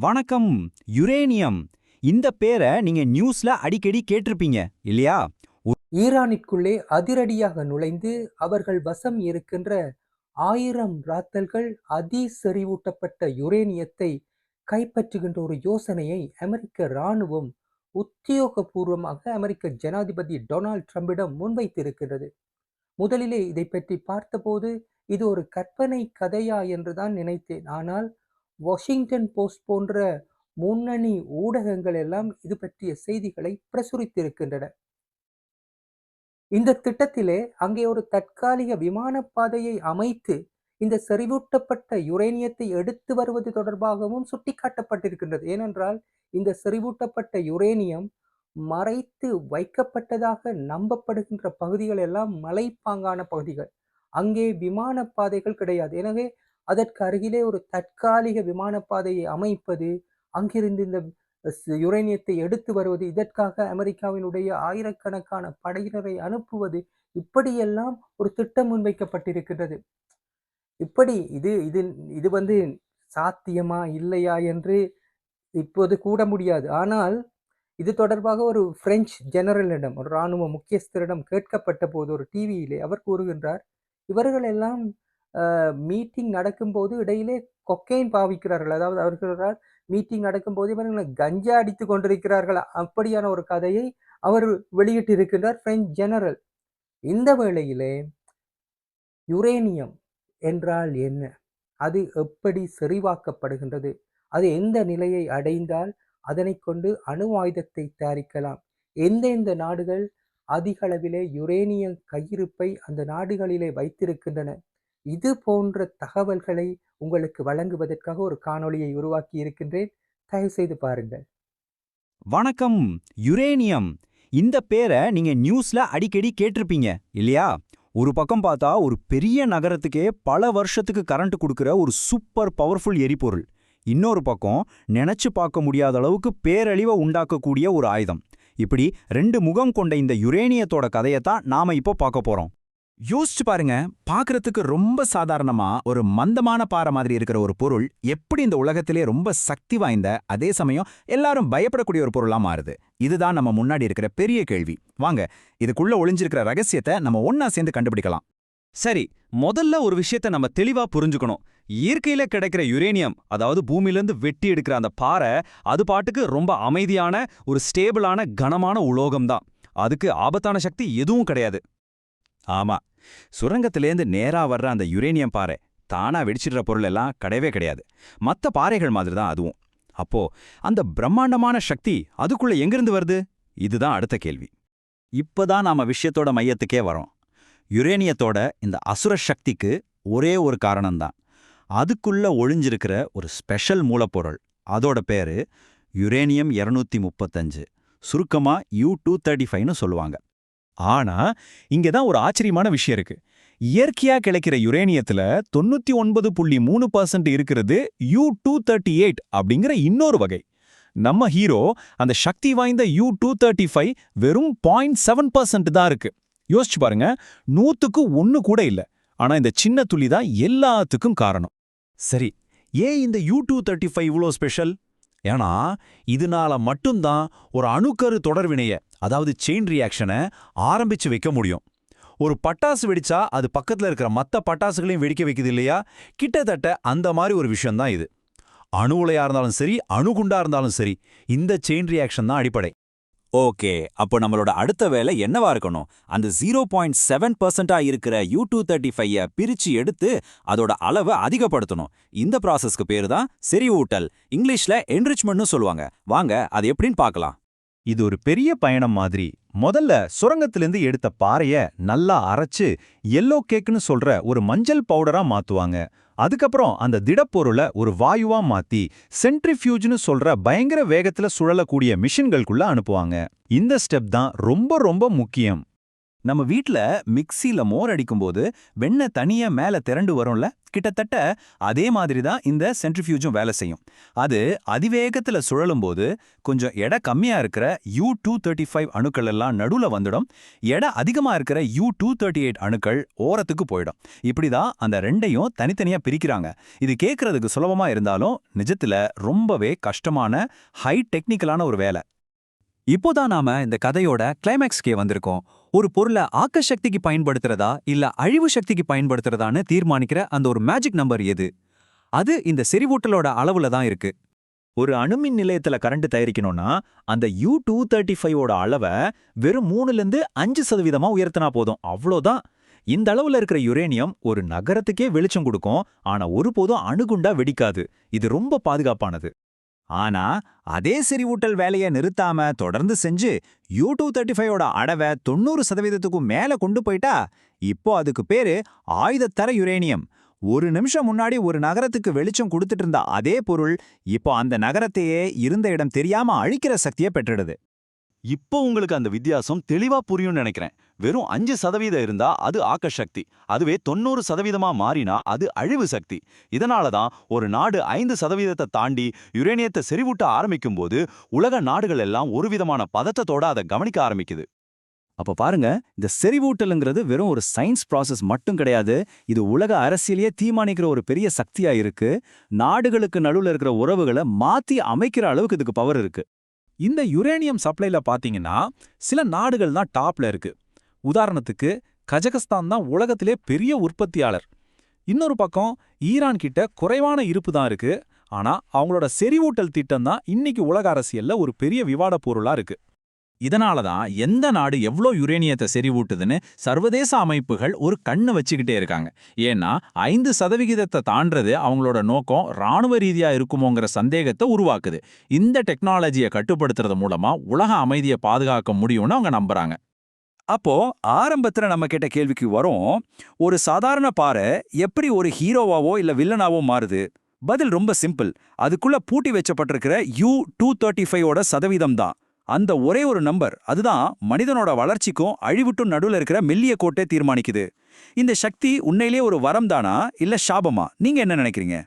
வணக்கம். யுரேனியம். இந்த பேர நீங்க நியூஸ்ல அடிக்கடி கேட்டிருப்பீங்க இல்லையா? ஈரானிற்குள்ளே அதிரடியாக நுழைந்து அவர்கள் வசம் இருக்கின்ற 1000 ராத்தல்கள் அதிசெறிவூட்டப்பட்ட யுரேனியத்தை கைப்பற்றுகின்ற ஒரு யோசனையை அமெரிக்க இராணுவம் உத்தியோகபூர்வமாக அமெரிக்க ஜனாதிபதி டொனால்ட் ட்ரம்பிடம் முன்வைத்திருக்கிறது. முதலிலே இதை பற்றி பார்த்தபோது இது ஒரு கற்பனை கதையா என்றுதான் நினைத்தேன். ஆனால் வாஷிங்டன் போஸ்ட் போன்ற முன்னணி ஊடகங்கள் எல்லாம் இது பற்றிய செய்திகளை பிரசுரித்திருக்கின்றன. இந்த திட்டத்திலே அங்கே ஒரு தற்காலிக விமானப்பாதையை அமைத்து இந்த செறிவூட்டப்பட்ட யுரேனியத்தை எடுத்து வருவது தொடர்பாகவும் சுட்டிக்காட்டப்பட்டிருக்கின்றது. ஏனென்றால் இந்த செறிவூட்டப்பட்ட யுரேனியம் மறைத்து வைக்கப்பட்டதாக நம்பப்படுகின்ற பகுதிகள் எல்லாம் மலைப்பாங்கான பகுதிகள். அங்கே விமானப்பாதைகள் கிடையாது. எனவே அதற்கு அருகிலே ஒரு தற்காலிக விமானப்பாதையை அமைப்பது, அங்கிருந்து இந்த யுரேனியத்தை எடுத்து வருவது, இதற்காக அமெரிக்காவினுடைய ஆயிரக்கணக்கான படையினரை அனுப்புவது, இப்படியெல்லாம் ஒரு திட்டம் முன்வைக்கப்பட்டிருக்கிறது. இப்படி இது இது இது வந்து சாத்தியமா இல்லையா என்று இப்போது கூட முடியாது. ஆனால் இது தொடர்பாக ஒரு பிரெஞ்சு ஜெனரலிடம், ஒரு இராணுவ முக்கியஸ்தரிடம் கேட்கப்பட்ட போது ஒரு டிவியிலே அவர் கூறுகின்றார், இவர்கள் எல்லாம் மீட்டிங் நடக்கும்போது இடையிலே கொக்கைன் பாவிக்கிறார்கள். அதாவது அவர்கள் மீட்டிங் நடக்கும்போது இவர்கள் கஞ்சா அடித்து கொண்டிருக்கிறார்கள். அப்படியான ஒரு கதையை அவர் வெளியிட்டிருக்கின்றார் பிரெஞ்சு ஜெனரல். இந்த வேளையிலே யுரேனியம் என்றால் என்ன? அது எப்படி செறிவாக்கப்படுகின்றது? அது எந்த நிலையை அடைந்தால் அதனை கொண்டு அணு ஆயுதத்தை தயாரிக்கலாம்? எந்தெந்த நாடுகள் அதிக அளவிலே யுரேனியம் கையிருப்பை அந்த நாடுகளிலே வைத்திருக்கின்றன? இது போன்ற தகவல்களை உங்களுக்கு வழங்குவதற்காக ஒரு காணொளியை உருவாக்கி இருக்கின்றேன். தயவு செய்து பாருங்கள். வணக்கம். யுரேனியம். இந்த பேர நீங்க நியூஸ்ல அடிக்கடி கேட்டிருப்பீங்க இல்லையா? ஒரு பக்கம் பார்த்தா ஒரு பெரிய நகரத்துக்கே பல வருஷத்துக்கு கரண்ட் கொடுக்கிற ஒரு சூப்பர் பவர்ஃபுல் எரிபொருள். இன்னொரு பக்கம் நினைச்சு பார்க்க முடியாத அளவுக்கு பேரழிவை உண்டாக்கக்கூடிய ஒரு ஆயுதம். இப்படி ரெண்டு முகம் கொண்ட இந்த யுரேனியத்தோட கதையத்தான் நாம இப்போ பார்க்க போறோம். யோசிச்சு பாருங்க, பார்க்கறதுக்கு ரொம்ப சாதாரணமா ஒரு மந்தமான பாறை மாதிரி இருக்கிற ஒரு பொருள் எப்படி இந்த உலகத்திலே ரொம்ப சக்தி வாய்ந்த, அதே சமயம் எல்லாரும் பயப்படக்கூடிய ஒரு பொருளா மாறுது. இதுதான் நம்ம முன்னாடி இருக்கிற பெரிய கேள்வி. வாங்க, இதுக்குள்ள ஒளிஞ்சிருக்கிற ரகசியத்தை நம்ம ஒன்னா சேர்ந்து கண்டுபிடிக்கலாம். சரி, முதல்ல ஒரு விஷயத்த நம்ம தெளிவா புரிஞ்சுக்கணும். இயற்கையில கிடைக்கிற யுரேனியம், அதாவது பூமியிலிருந்து வெட்டி எடுக்கிற அந்த பாறை, அது பாட்டுக்கு ரொம்ப அமைதியான ஒரு ஸ்டேபிளான கனமான உலோகம் தான். அதுக்கு ஆபத்தான சக்தி எதுவும் கிடையாது. ஆமா, சுரங்கத்திலேருந்து நேரா வர்ற அந்த யுரேனியம் பாறை தானா வெடிச்சிடுற பொருள் எல்லாம் கிடையவே கிடையாது. மற்ற பாறைகள் மாதிரி தான் அதுவும். அப்போ அந்த பிரம்மாண்டமான சக்தி அதுக்குள்ள எங்கிருந்து வருது? இதுதான் அடுத்த கேள்வி. இப்பதான் நாம விஷயத்தோட மையத்துக்கே வரோம். யுரேனியத்தோட இந்த அசுர சக்திக்கு ஒரே ஒரு காரணம்தான். அதுக்குள்ள ஒளிஞ்சிருக்கிற ஒரு ஸ்பெஷல் மூலப்பொருள். அதோட பேரு யுரேனியம் 235, சுருக்கமா U-235ன்னு சொல்லுவாங்க. ஆனா இங்கதான் ஒரு ஆச்சரியமான விஷயம் இருக்கு. இயற்கையா கிடைக்கிற யுரேனியத்துல 99.3% இருக்கிறது U-238 அப்படிங்கிற இன்னொரு வகை. நம்ம ஹீரோ அந்த சக்தி வாய்ந்த U-235 வெறும் 0.7% தான் இருக்கு. யோசிச்சு பாருங்க, 100க்கு 1 கூட இல்ல. ஆனா இந்த சின்ன துளி தான் எல்லாத்துக்கும் காரணம். சரி, ஏன் இந்த U-235 இவ்வளோ ஸ்பெஷல்? ஏன்னா இதனால மட்டும்தான் ஒரு அணுக்கரு தொடர்வினைய, அதாவது செயின் ரியாக்ஷனை ஆரம்பிச்சு வைக்க முடியும். ஒரு பட்டாசு வெடிச்சா அது பக்கத்துல இருக்கிற மற்ற பட்டாசுகளையும் வெடிக்க வைக்குது இல்லையா? கிட்டத்தட்ட அந்த மாதிரி ஒரு விஷயம்தான் இது. அணு உலையா இருந்தாலும் சரி, அணுகுண்டா இருந்தாலும் சரி, இந்த செயின் ரியாக்ஷன் தான் அடிப்படை. ஓகே, அப்போ நம்மளோட அடுத்த வேலை என்னவா இருக்கணும்? அந்த 0.7%ஆ இருக்கிற U-235 பிரிச்சு எடுத்து அதோட அளவை அதிகப்படுத்தணும். இந்த ப்ராசஸ்க்கு பேரு தான் செறிவூட்டல். இங்கிலீஷ்ல என்ரிச்மெண்ட்னு சொல்லுவாங்க. வாங்க, அது எப்படின்னு பார்க்கலாம். இது ஒரு பெரிய பயணம் மாதிரி. முதல்ல சுரங்கத்திலிருந்து எடுத்த பாறைய நல்லா அரைச்சு எல்லோ கேக்னு சொல்ற ஒரு மஞ்சள் பவுடரா மாத்துவாங்க. அதுக்கப்புறம் அந்த திடப்பொருளை ஒரு வாயுவா மாத்தி சென்ட்ரிஃபியூஜ்னு சொல்ற பயங்கர வேகத்துல சுழலக்கூடிய மிஷின்களுக்குள்ள அனுப்புவாங்க. இந்த ஸ்டெப் தான் ரொம்ப ரொம்ப முக்கியம். நம்ம வீட்ல மிக்ஸில மோர் அடிக்கும்போது வெண்ணெய் தனியா மேல திரண்டு வரும்ல, கிட்டத்தட்ட அதே மாதிரி தான் இந்த சென்ட்ரிஃபியூஜும் வேலை செய்யும். அது அதிவேகத்துல சுழலும்போது கொஞ்சம் எடை கம்மியா இருக்கிற U-235 அணுக்கள் எல்லாம் நடுவுல வந்துடும். எடை அதிகமா இருக்கிற U-238 அணுக்கள் ஓரத்துக்கு போயிடும். இப்படிதான் அந்த ரெண்டையும் தனித்தனியா பிரிக்கிறாங்க. இது கேட்கறதுக்கு சுலபமா இருந்தாலும் நிஜத்துல ரொம்பவே கஷ்டமான ஹை டெக்னிக்கலான ஒரு வேலை. இப்போதான் நாம இந்த கதையோட கிளைமேக்ஸ்க்கே வந்திருக்கோம். ஒரு பொருளை ஆக்க சக்திக்கு பயன்படுத்துறதா இல்ல அழிவு சக்திக்கு பயன்படுத்துறதான்னு தீர்மானிக்கிற அந்த ஒரு மேஜிக் நம்பர் எது? அது இந்த செறிவூட்டலோட அளவுல தான் இருக்கு. ஒரு அணுமின் நிலையத்துல கரண்ட் தயாரிக்கணும்னா அந்த U-235ஓட அளவை வெறும் 3லேருந்து 5% உயர்த்தினா போதும். அவ்வளோதான். இந்த அளவுல இருக்கிற யுரேனியம் ஒரு நகரத்துக்கே வெளிச்சம் கொடுக்கும். ஆனா ஒருபோதும் அணுகுண்டா வெடிக்காது. இது ரொம்ப பாதுகாப்பானது. ஆனா அதே செறிவூட்டல் வேலையை நிறுத்தாம தொடர்ந்து செஞ்சு U-235ஓட அடவை 90%க்கும் மேல கொண்டு போயிட்டா இப்போ அதுக்கு பேரு ஆயுதத்தர யுரேனியம். ஒரு நிமிஷம் முன்னாடி ஒரு நகரத்துக்கு வெளிச்சம் கொடுத்துட்டு இருந்த அதே பொருள் இப்போ அந்த நகரத்தையே இருந்த இடம் தெரியாம அழிக்கிற சக்தியை பெற்றிடுது. இப்போ உங்களுக்கு அந்த வித்தியாசம் தெளிவா புரியும்னு நினைக்கிறேன். வெறும் 5% இருந்தா அது ஆக்க சக்தி, அதுவே 90% மாறினா அது அழிவு சக்தி. இதனால தான் ஒரு நாடு 5% தாண்டி யுரேனியத்தை செறிவூட்ட ஆரம்பிக்கும் போது உலக நாடுகள் எல்லாம் ஒரு விதமான பதட்டத்தோட அதை கவனிக்க ஆரம்பிக்குது. அப்ப பாருங்க, இந்த செறிவூட்டலுங்கிறது வெறும் ஒரு சயின்ஸ் ப்ராசஸ் மட்டும் கிடையாது. இது உலக அரசியலையே தீர்மானிக்கிற ஒரு பெரிய சக்தியா இருக்கு. நாடுகளுக்கு நடுவுல இருக்கிற உறவுகளை மாத்தி அமைக்கிற அளவுக்கு இதுக்கு பவர் இருக்கு. இந்த யுரேனியம் சப்ளைல பாத்தீங்கன்னா சில நாடுகள் தான் டாப்ல இருக்கு. உதாரணத்துக்கு கஜகஸ்தான் தான் உலகத்திலே பெரிய உற்பத்தியாளர். இன்னொரு பக்கம் ஈரான் கிட்ட குறைவான இருப்பு தான் இருக்கு. ஆனா அவங்களோட செறிவூட்டல் திட்டம் தான் இன்னைக்கு உலக அரசியல்ல ஒரு பெரிய விவாத பொருளா இருக்கு. இதனால தான் எந்த நாடு எவ்வளோ யுரேனியத்தை செறிவூட்டுதுன்னு சர்வதேச அமைப்புகள் ஒரு கண்ணு வச்சுக்கிட்டே இருக்காங்க. ஏன்னா 5% தாண்டது அவங்களோட நோக்கம் ராணுவ ரீதியா இருக்குமோங்கிற சந்தேகத்தை உருவாக்குது. இந்த டெக்னாலஜியை கட்டுப்படுத்துறது மூலமா உலக அமைதியை பாதுகாக்க முடியும்னு அவங்க நம்புறாங்க. அப்போ ஆரம்பத்துல நம்ம கேட்ட கேள்விக்கு வரும், ஒரு சாதாரண பாறை எப்படி ஒரு ஹீரோவாவோ இல்ல வில்லனாவோ மாறுது? பதில் ரொம்ப சிம்பிள். அதுக்குள்ள பூட்டி வச்சப்பட்டிருக்கிற U-235ஓட சதவீதம் தான். அந்த ஒரே ஒரு நம்பர், அதுதான் மனிதனோட வளர்ச்சிக்கும் அழிவுட்டும் நடுவுல இருக்கிற மெல்லிய கோட்டை தீர்மானிக்குது. இந்த சக்தி உண்மையிலேயே ஒரு வரம் தானா இல்ல சாபமா? நீங்க என்ன நினைக்கிறீங்க?